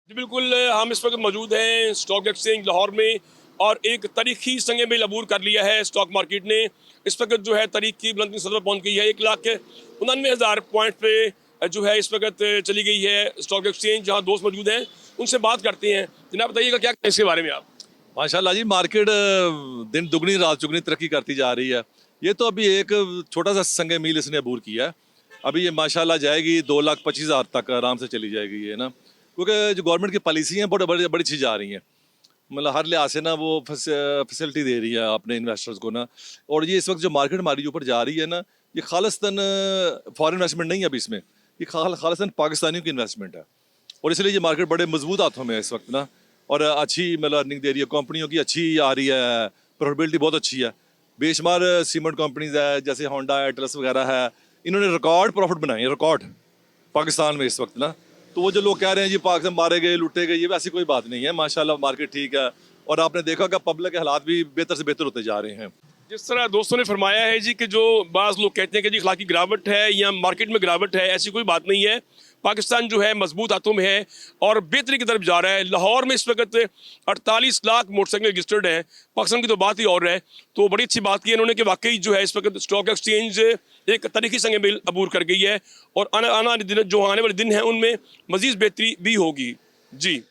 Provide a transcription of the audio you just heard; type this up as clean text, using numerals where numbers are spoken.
जी बिल्कुल, हम इस वक्त मौजूद हैं स्टॉक एक्सचेंज लाहौर में और एक तारीखी संग मेल अबूर कर लिया है स्टॉक मार्केट ने। इस वक्त जो है तारीख की बुलंदी सदर पहुंच गई है, 1,99,000 पॉइंट पे जो है इस वक्त चली गई है स्टॉक एक्सचेंज। जहां दोस्त मौजूद हैं उनसे बात करते हैं। जनाब बताइएगा क्या इसके बारे में आप। माशाल्लाह जी, मार्केट दिन दुगनी रात चुगनी तरक्की करती जा रही है। ये तो अभी एक छोटा सा संग मील इसने अबूर किया है। अभी ये माशाल्लाह जाएगी 2,25,000 तक आराम से चली जाएगी ये ना, क्योंकि जो गवर्नमेंट की पॉलिसी हैं बड़ी बड़ी बड़ी अच्छी जा रही हैं। मतलब हर लिहाज से ना वो फैसिलिटी दे रही है अपने इन्वेस्टर्स को ना। और ये इस वक्त जो मार्केट हमारी ऊपर जा रही है ना, ये खालिस्तान फॉरेन इन्वेस्टमेंट नहीं है अभी इसमें, ये खालिस्तान पाकिस्तानियों की इन्वेस्टमेंट है। और इसलिए ये मार्केट बड़े मजबूत हाथों में है इस वक्त ना। और अच्छी मतलब अर्निंग दे रही है, कंपनियों की अच्छी आ रही है, प्रॉफिटेबिलिटी बहुत अच्छी है। बेशुमार सीमेंट कंपनीज है जैसे होंडा है, एटलस वगैरह है, इन्होंने रिकॉर्ड प्रॉफिट बनाए हैं, रिकॉर्ड पाकिस्तान में इस वक्त ना। तो वो जो लोग कह रहे हैं जी पाकिस्तान मारे गए लुटे गए, ये वैसी कोई बात नहीं है। माशाल्लाह मार्केट ठीक है और आपने देखा कि पब्लिक के हालात भी बेहतर से बेहतर होते जा रहे हैं। जिस तरह दोस्तों ने फरमाया है जी कि जो बाज़ लोग कहते हैं कि जी अखलाकी गिरावट है या मार्केट में गिरावट है, ऐसी कोई बात नहीं है। पाकिस्तान जो है मजबूत हाथों में है और बेहतरी की तरफ जा रहा है। लाहौर में इस वक्त 48 लाख मोटरसाइकिल रजिस्टर्ड हैं। पाकिस्तान की तो बात ही और है। तो बड़ी अच्छी बात की है इन्होंने कि वाकई जो है इस वक्त स्टॉक एक्सचेंज एक तारीखी संग मेल अबूर कर गई है और आने वाले दिन जो आने वाले दिन हैं उनमें मजीद बेहतरी भी होगी। जी।